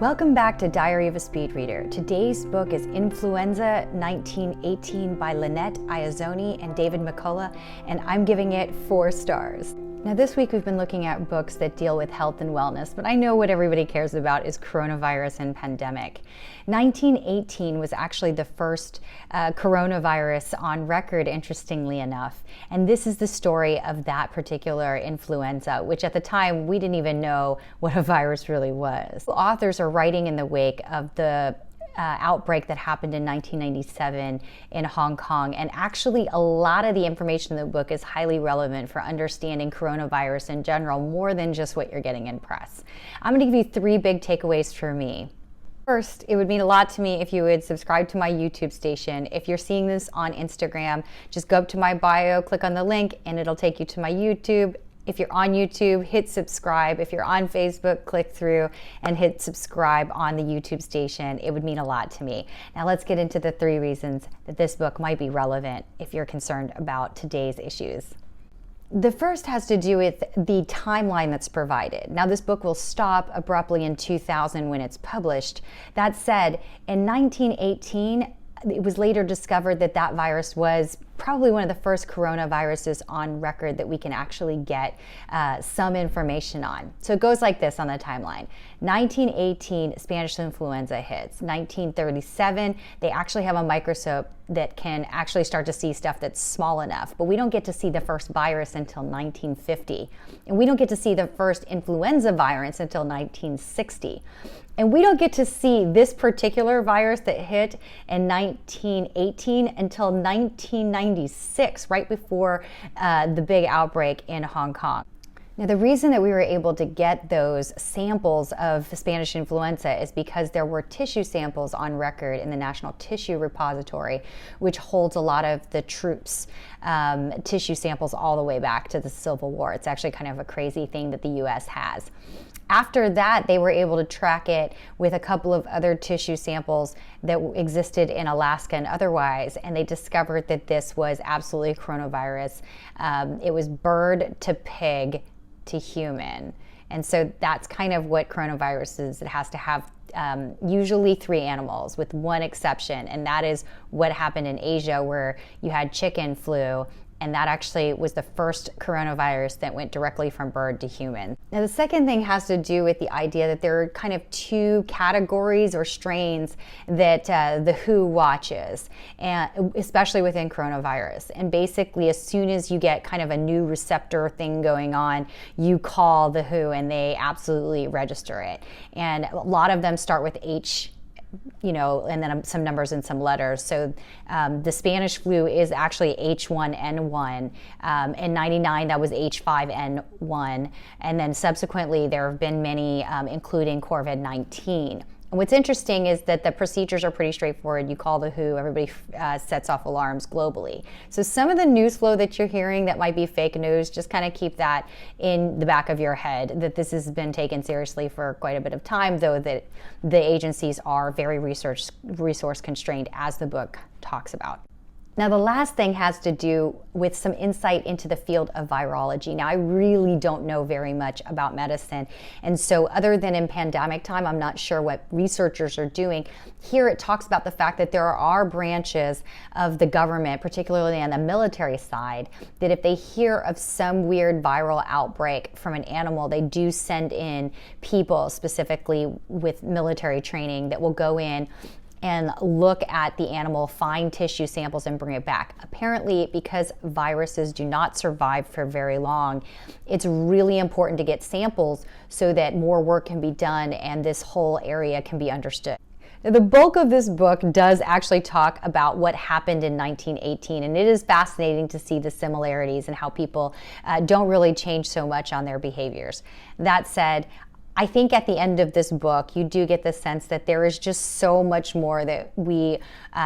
Welcome back to Diary of a Speed Reader. Today's book is Influenza 1918 by Lynette Iezonni and David McCullough, and I'm giving it 4 stars. Now this week we've been looking at books that deal with health and wellness, but I know what everybody cares about is coronavirus and pandemic. 1918 was actually the first coronavirus on record, interestingly enough, and this is the story of that particular influenza, which at the time we didn't even know what a virus really was. Authors are writing in the wake of the outbreak that happened in 1997 in Hong Kong, and actually a lot of the information in the book is highly relevant for understanding coronavirus in general, more than just what you're getting in press. I'm going to give you 3 big takeaways for me. First, it would mean a lot to me if you would subscribe to my YouTube station. If you're seeing this on Instagram, just go up to my bio, click on the link, and it'll take you to my YouTube. If you're on YouTube, hit subscribe. If you're on Facebook, click through and hit subscribe on the YouTube station. It would mean a lot to me. Now let's get into the 3 reasons that this book might be relevant if you're concerned about today's issues. The first has to do with the timeline that's provided. Now this book will stop abruptly in 2000 when it's published. That said, in 1918, it was later discovered that that virus was probably one of the first coronaviruses on record that we can actually get some information on. So it goes like this on the timeline. 1918, Spanish influenza hits. 1937, they actually have a microscope that can actually start to see stuff that's small enough, but we don't get to see the first virus until 1950. And we don't get to see the first influenza virus until 1960. And we don't get to see this particular virus that hit in 1918 until 1996, right before the big outbreak in Hong Kong. Now, the reason that we were able to get those samples of Spanish influenza is because there were tissue samples on record in the National Tissue Repository, which holds a lot of the troops' tissue samples all the way back to the Civil War. It's actually kind of a crazy thing that the U.S. has. After that, they were able to track it with a couple of other tissue samples that existed in Alaska and otherwise, and they discovered that this was absolutely coronavirus. It was bird to pig to human. And so that's kind of what coronavirus is. It has to have usually 3 animals, with one exception, and that is what happened in Asia, where you had chicken flu, and that actually was the first coronavirus that went directly from bird to human. Now the second thing has to do with the idea that there are kind of 2 categories or strains that the WHO watches, and especially within coronavirus. And basically, as soon as you get kind of a new receptor thing going on, you call the WHO and they absolutely register it. And a lot of them start with H, and then some numbers and some letters. So the Spanish flu is actually H1N1. In 99, that was H5N1. And then subsequently, there have been many, including COVID-19. And what's interesting is that the procedures are pretty straightforward. You call the WHO, everybody sets off alarms globally. So some of the news flow that you're hearing that might be fake news, just kind of keep that in the back of your head, that this has been taken seriously for quite a bit of time, though that the agencies are very resource constrained, as the book talks about. Now, the last thing has to do with some insight into the field of virology. Now, I really don't know very much about medicine, and so other than in pandemic time, I'm not sure what researchers are doing. Here it talks about the fact that there are branches of the government, particularly on the military side, that if they hear of some weird viral outbreak from an animal, they do send in people specifically with military training that will go in and look at the animal, find tissue samples, and bring it back. Apparently, because viruses do not survive for very long, it's really important to get samples so that more work can be done and this whole area can be understood. Now, the bulk of this book does actually talk about what happened in 1918, and it is fascinating to see the similarities and how people don't really change so much on their behaviors. That said, I think at the end of this book, you do get the sense that there is just so much more that we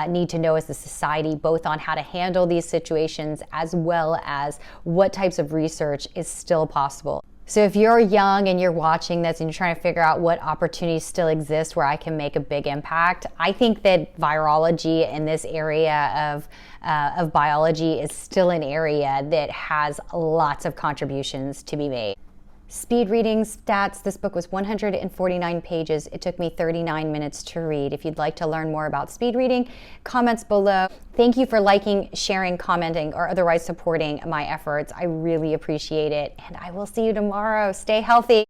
need to know as a society, both on how to handle these situations as well as what types of research is still possible. So if you're young and you're watching this and you're trying to figure out what opportunities still exist where I can make a big impact, I think that virology in this area of biology is still an area that has lots of contributions to be made. Speed reading stats, this book was 149 pages. It took me 39 minutes to read. If you'd like to learn more about speed reading, comments below. Thank you for liking, sharing, commenting, or otherwise supporting my efforts. I really appreciate it. And I will see you tomorrow. Stay healthy.